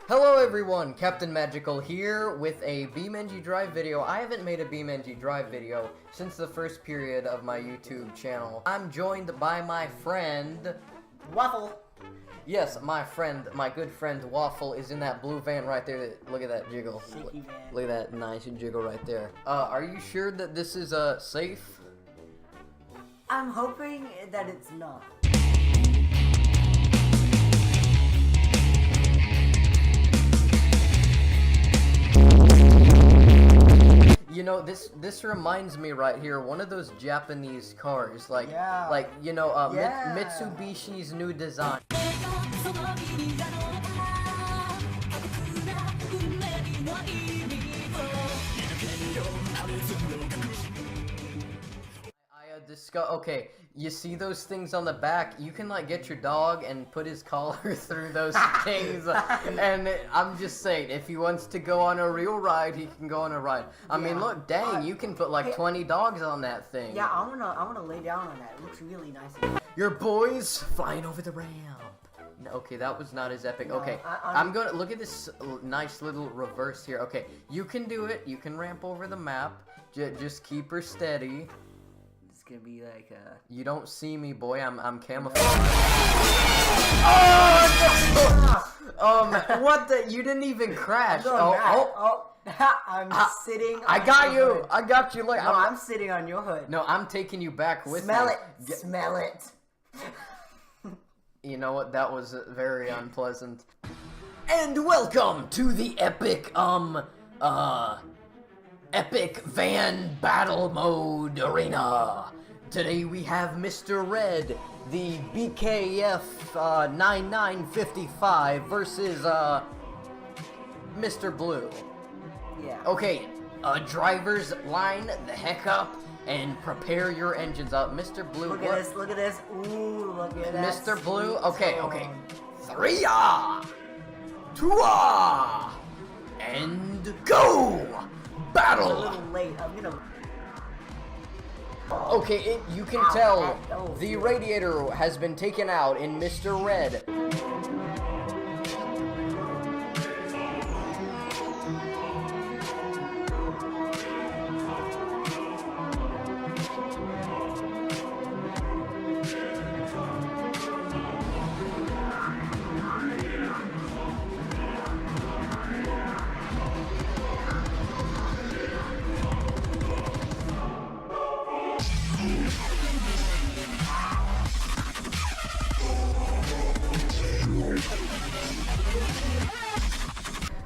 Hello everyone, Captain Magical here with a BeamNG Drive video. I haven't made a BeamNG Drive video since the first period of my YouTube channel. I'm joined by my friend... Waffle! Yes, my good friend Waffle is in that blue van right there. Look at that jiggle. Shaky van. Look at that nice jiggle right there. Are you sure that this is, safe? I'm hoping that it's not. You know, this reminds me right here, one of those Japanese cars, like you know, Mitsubishi's new design. Okay, you see those things on the back? You can like get your dog and put his collar through those things, and I'm just saying, if he wants to go on a real ride, he can go on a ride. I mean, look, dang, you can put like 20 dogs on that thing. Yeah, I wanna lay down on that. It looks really nice. Your boys flying over the ramp. Okay, that was not as epic. No, okay, I'm gonna look at this nice little reverse here. Okay, you can do it. You can ramp over the map. Just keep her steady. It's gonna be like You don't see me, boy. I'm camouflaged. Oh! What the? You didn't even crash. I'm sitting. I got you. I got you. Look, no, I'm sitting on your hood. No, I'm taking you back with me. Smell it. You know what? That was very unpleasant. And welcome to the epic epic van battle mode arena. Today we have Mr. Red, the BKF 9955 versus Mr. Blue. Yeah. Okay, drivers, line the heck up and prepare your engines up. Mr. Blue, look at this, look at this. Ooh, look at that. Mr. Blue, okay. 3-ah! 2-ah! And go! Battle! I'm a little late. I'm gonna... Okay, you can tell the radiator has been taken out in Mr. Red.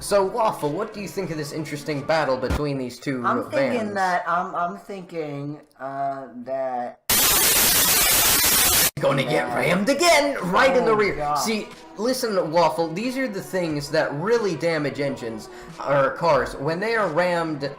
So Waffle, what do you think of this interesting battle between these two vans? I'm thinking that Gonna get rammed again, right in the rear. God. See, listen, Waffle, these are the things that really damage engines or cars when they are rammed.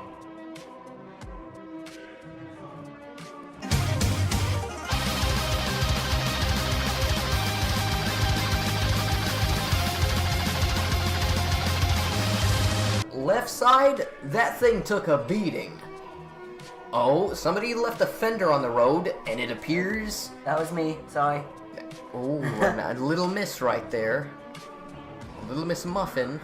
Left side, that thing took a beating. Oh, somebody left a fender on the road, and it appears... That was me, sorry. Oh, a little miss right there. A little Miss Muffin.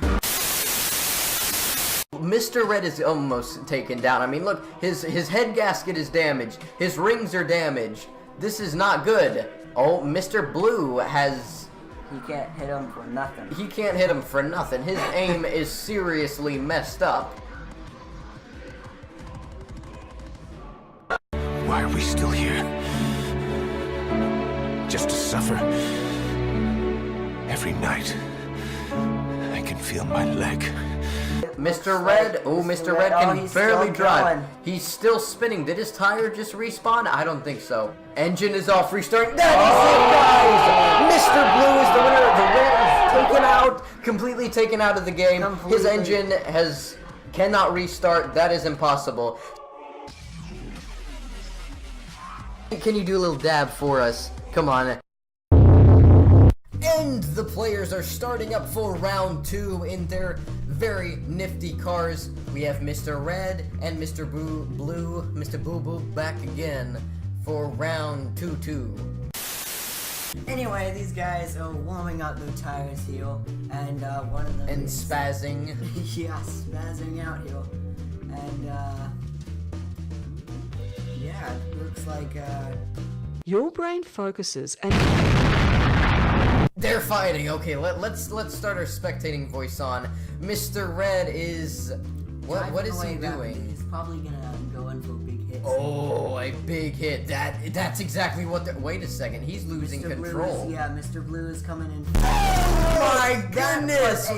Mr. Red is almost taken down. I mean, look, his head gasket is damaged. His rings are damaged. This is not good. Oh, Mr. Blue has... He can't hit him for nothing. He can't hit him for nothing. His aim is seriously messed up. Why are we still here? Just to suffer? Every night, I can feel my leg. Mr. Red, Mr. Red can barely drive. Going. He's still spinning. Did his tire just respawn? I don't think so. Engine is off, restarting. That is it, guys! Mr. Blue is the winner. The red is taken out, completely taken out of the game. His engine cannot restart. That is impossible. Can you do a little dab for us? Come on. And the players are starting up for round 2 in their very nifty cars. We have Mr. Red and Mr. Blue, Mr. Boo Boo back again for round 2-2. Anyway, these guys are warming up their tires here, and one of them And is, spazzing. yeah, spazzing out here, and yeah, it looks like Your brain focuses and They're fighting. Okay, let's start our spectating voice on. Mr. Red is what is he doing? He's probably gonna go in for a big hit. Oh, a big hit. That's exactly what they're... Wait a second, he's losing Mr. Blue control. is, Mr. Blue is coming in. Oh my That goodness! was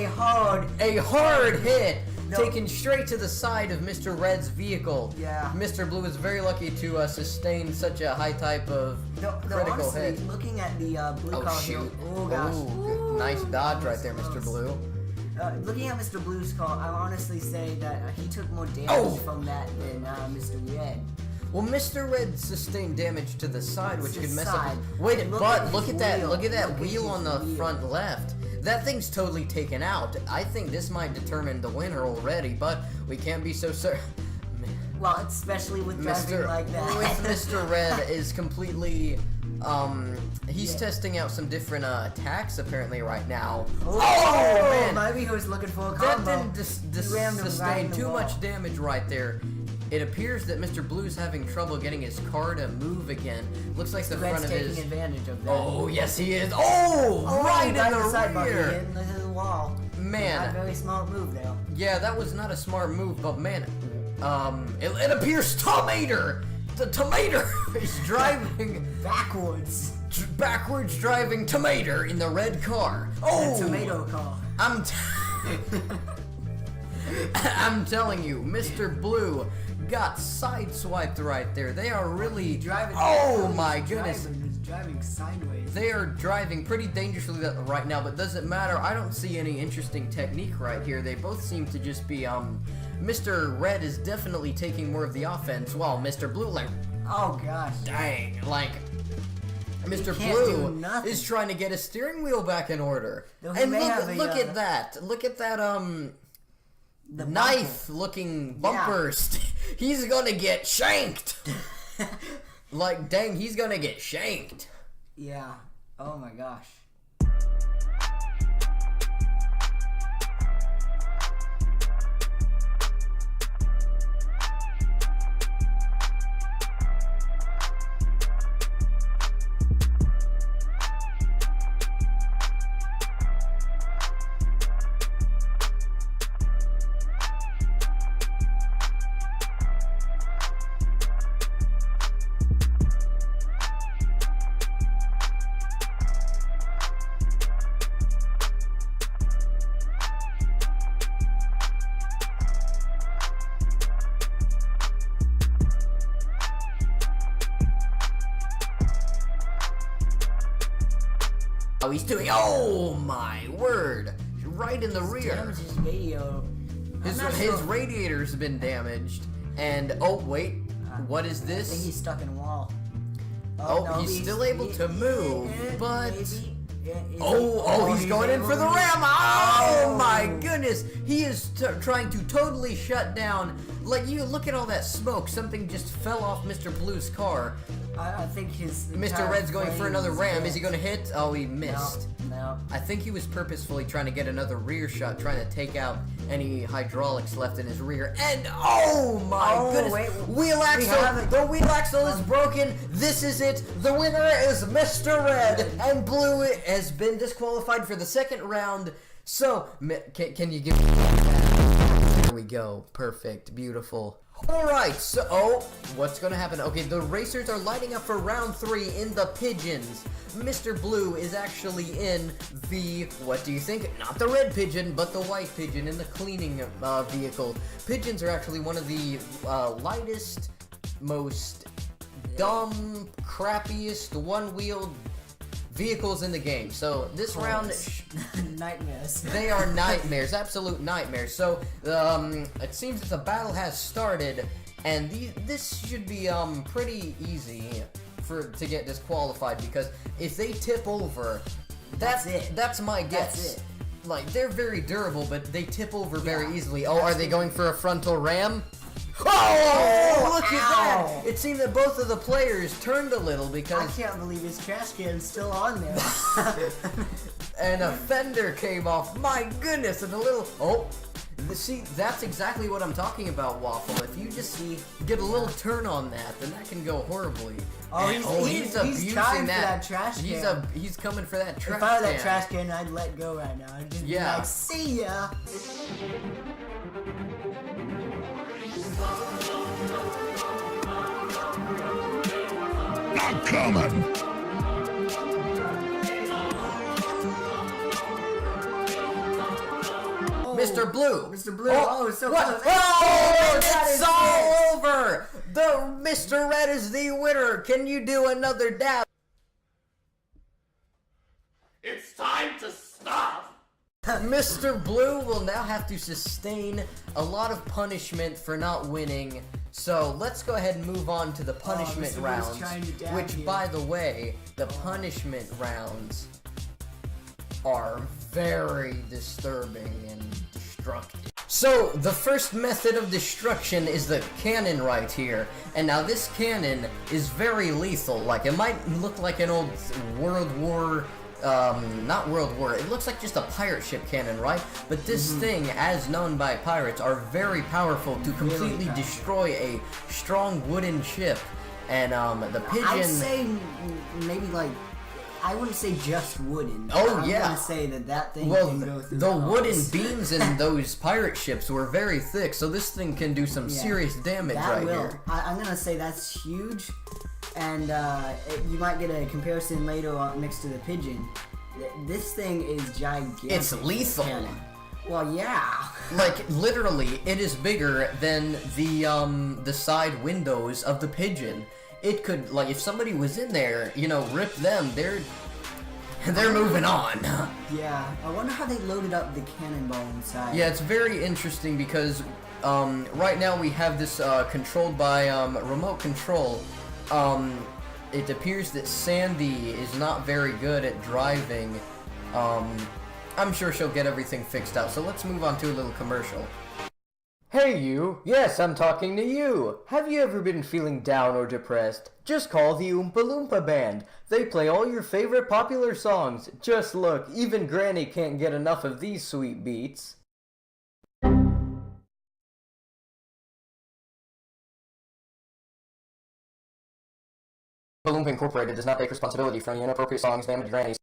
A hard hit! No. Taken straight to the side of Mr. Red's vehicle. Yeah. Mr. Blue is very lucky to sustain such a high type of critical honestly, hit. looking at the blue Oh car shoot. here, oh gosh. Ooh, nice dodge right there, Mr. Blue. Looking at Mr. Blue's car, I'll honestly say that he took more damage Oh. from that than Mr. Red. Well, Mr. Red sustained damage to the side, which To could the mess side. up. Wait, Look but at look his at that! wheel. Look at that Look at wheel his on the wheel. front left. That thing's totally taken out. I think this might determine the winner already, but we can't be so certain. Well, especially with driving like that. With Mr. Red is completely. He's Yeah. testing out some different attacks apparently right now. Oh, man. maybe he was looking for a That combo. didn't He rammed him right in sustain the too wall. much damage right there. It appears that Mr. Blue's having trouble getting his car to move again. Looks like the Red's front of taking his. advantage of that. Oh yes, he is. Oh, right in the side bumper, rear. hitting the wall. Man. Not a very smart move there. Yeah, that was not a smart move, but man, it appears Tomater, the Tomater is driving Backwards. backwards, driving Tomater in the red car. Oh, The tomato car. I'm telling you, Mr. Blue got sideswiped right there. They are really Driving. Oh my goodness. He's driving sideways. They are driving pretty dangerously right now, but doesn't matter. I don't see any interesting technique right here. They both seem to just be, Mr. Red is definitely taking more of the offense, while Mr. Blue, like, Oh gosh. dang, like, Mr. can't do Blue nothing. is trying to get his steering wheel back in order. Though he And may have a, look at that. Look at that, The knife-looking bumper. He's gonna get shanked. Like, dang, he's gonna get shanked. Yeah. Oh my gosh. Oh, he's doing. Oh my word! Right in the rear. Damage his radio. His radiator's been damaged. And oh wait, what is I think he's this? stuck in a wall. Oh, no, he's still able to move, but maybe. oh, he's going in for the able to- ram. Oh Oh. my goodness! He is trying to totally shut down. Like, you look at all that smoke. Something just fell off Mr. Blue's car. I think his. Mr. entire Red's going for frame another ram. dead. Is he going to hit? Oh, he missed. No. I think he was purposefully trying to get another rear shot, trying to take out any hydraulics left in his rear. And oh my Oh, goodness! wait, Wheel we axle! have it. The wheel axle is broken. This is it. The winner is Mr. Red, and Blue has been disqualified for the second round. So, can you give? There we go. Perfect. Beautiful. Alright, so, what's gonna happen? Okay, the racers are lining up for round 3 in the pigeons. Mr. Blue is actually in the, what do you think? Not the red pigeon, but the white pigeon in the cleaning vehicle. Pigeons are actually one of the lightest, most dumb, crappiest, one-wheeled vehicles in the game. So, this round... Nightmares. They are nightmares, absolute nightmares. So, it seems that the battle has started, and this should be pretty easy to get disqualified, because if they tip over, That's it. That's my guess. That's it. Like, they're very durable, but they tip over very Yeah. easily. Oh, are they going for a frontal ram? Oh, look at Ow. that! It seemed that both of the players turned a little I because can't believe his trash can's still on there. and a fender came off. My goodness, and a little... Oh, see, that's exactly what I'm talking about, Waffle. If you just get a little turn on that, then that can go horribly. Oh, And- he's abusing trying for that trash can. He's coming for that trash If I were can. that trash can, I'd let go right now. I'd just be Yeah. like, see ya! Not coming. Mr. Blue. Mr. Blue, oh, so what? close. Oh, That it's is all over. The Mr. Red is the winner. Can you do another dab? It's time to stop! Mr. Blue will now have to sustain a lot of punishment for not winning. So let's go ahead and move on to the punishment Mr. Blue's rounds. trying to dab Which, you. by the way, the punishment rounds are very disturbing and destructive. So, the first method of destruction is the cannon right here. And now this cannon is very lethal. Like, it might look like an old World War... not World War, it looks like just a pirate ship cannon, right? But this thing, as known by pirates, are very powerful to completely powerful. destroy a strong wooden ship. And, the pigeon... I'd say maybe like, I wouldn't say just wooden. Oh, I'm yeah. gonna say that thing Well, can go through the wooden walls. beams in those pirate ships were very thick, so this thing can do some Yeah. serious damage That right will. here. I'm gonna say that's huge, and you might get a comparison later on next to the pigeon. This thing is gigantic. It's lethal. Cannon. Well, yeah. Like, literally, it is bigger than the side windows of the pigeon. It could, like, if somebody was in there, you know, rip them, they're moving on. Yeah. I wonder how they loaded up the cannonball inside. Yeah, it's very interesting because right now we have this controlled by remote control. It appears that Sandy is not very good at driving. I'm sure she'll get everything fixed out, so let's move on to a little commercial. Hey you! Yes, I'm talking to you! Have you ever been feeling down or depressed? Just call the Oompa Loompa Band. They play all your favorite popular songs. Just look, even Granny can't get enough of these sweet beats. Oompa Loompa Incorporated does not take responsibility for any inappropriate songs named to Grannies.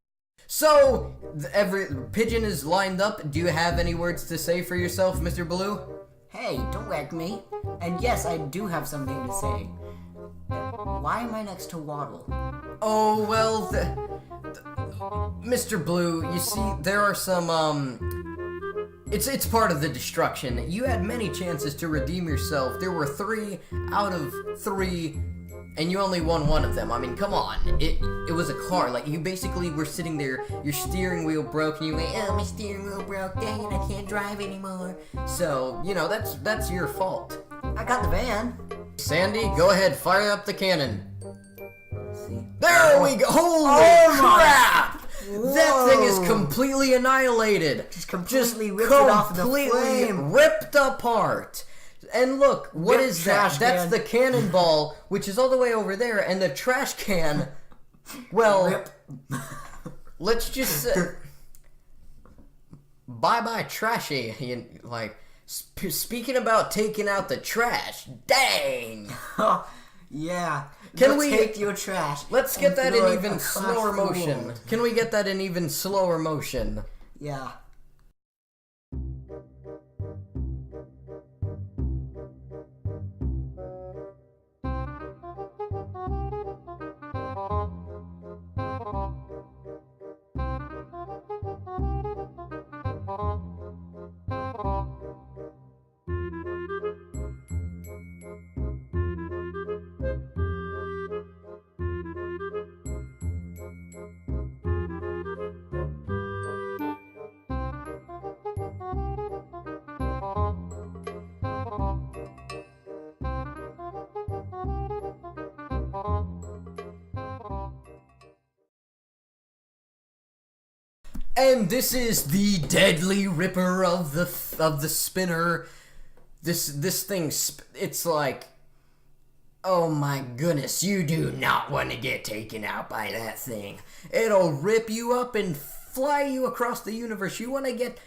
So, every pigeon is lined up. Do you have any words to say for yourself, Mr. Blue? Hey, don't whack me. And yes, I do have something to say. Why am I next to Waddle? Oh, well, Mr. Blue, you see, there are some, it's part of the destruction. You had many chances to redeem yourself. There were 3 out of 3, and you only won 1 of them. I mean, come on. It was a car. Like, you basically were sitting there, your steering wheel broke, and you went, oh, my steering wheel broke, dang it, I can't drive anymore. So, you know, that's your fault. I got the van. Sandy, go ahead, fire up the cannon. See? There we go! Holy Oh my- crap! That thing is Whoa. completely annihilated. Just completely ripped it off in the completely flame. ripped apart. And look, what Rip is trash that? That's can. the cannonball, which is all the way over there, and the trash can. Well, Rip. let's just say, bye-bye trashy. Like, speaking about taking out the trash, dang. Yeah. Can Go we- take your trash? Let's get and that throw in it even across slower the motion. world. Can we get that in even slower motion? Yeah. And this is the deadly ripper of the spinner, this thing, it's like, oh my goodness, you do not want to get taken out by that thing. It'll rip you up and fly you across the universe. You want to get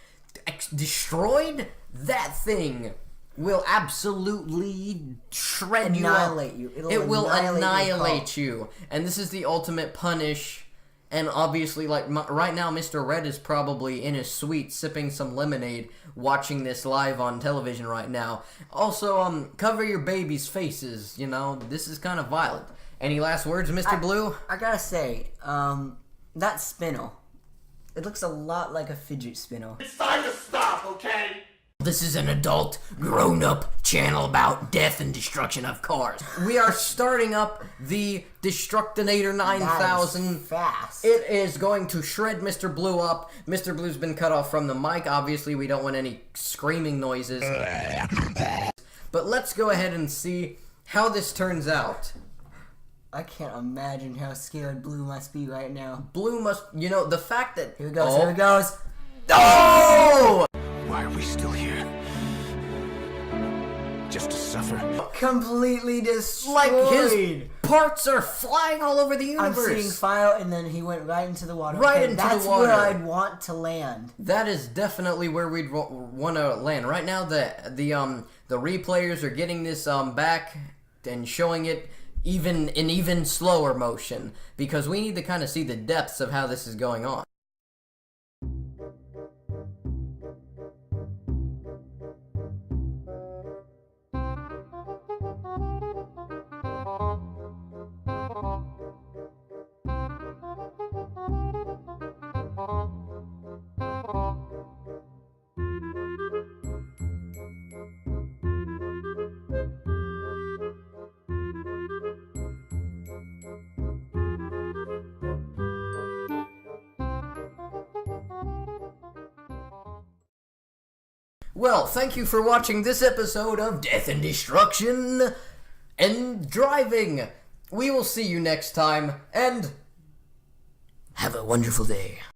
destroyed? That thing will absolutely shred Annihilate you. you. It will annihilate your you. And this is the ultimate punish. And obviously, like, right now, Mr. Red is probably in his suite sipping some lemonade, watching this live on television right now. Also, cover your babies' faces, you know, this is kind of violent. Any last words, Mr. Blue? I gotta say, that spinel, it looks a lot like a fidget spinner. It's time to stop, okay? This is an adult, grown-up channel about death and destruction of cars. We are starting up the Destructinator 9000. That is fast. It is going to shred Mr. Blue up. Mr. Blue's been cut off from the mic. Obviously, we don't want any screaming noises. But let's go ahead and see how this turns out. I can't imagine how scared Blue must be right now. Blue must, you know, the fact that... Here it goes, here it goes. Oh! Why are we still here? Just to suffer? Completely destroyed. Like, his parts are flying all over the I'm universe. seeing fire, and then he went right into the water. Right into the that's water. where I'd want to land. That is definitely where we'd want to land. Right now, the replayers are getting this back and showing it in even slower motion, because we need to kind of see the depths of how this is going on. Well, thank you for watching this episode of Death and Destruction and Driving. We will see you next time, and have a wonderful day.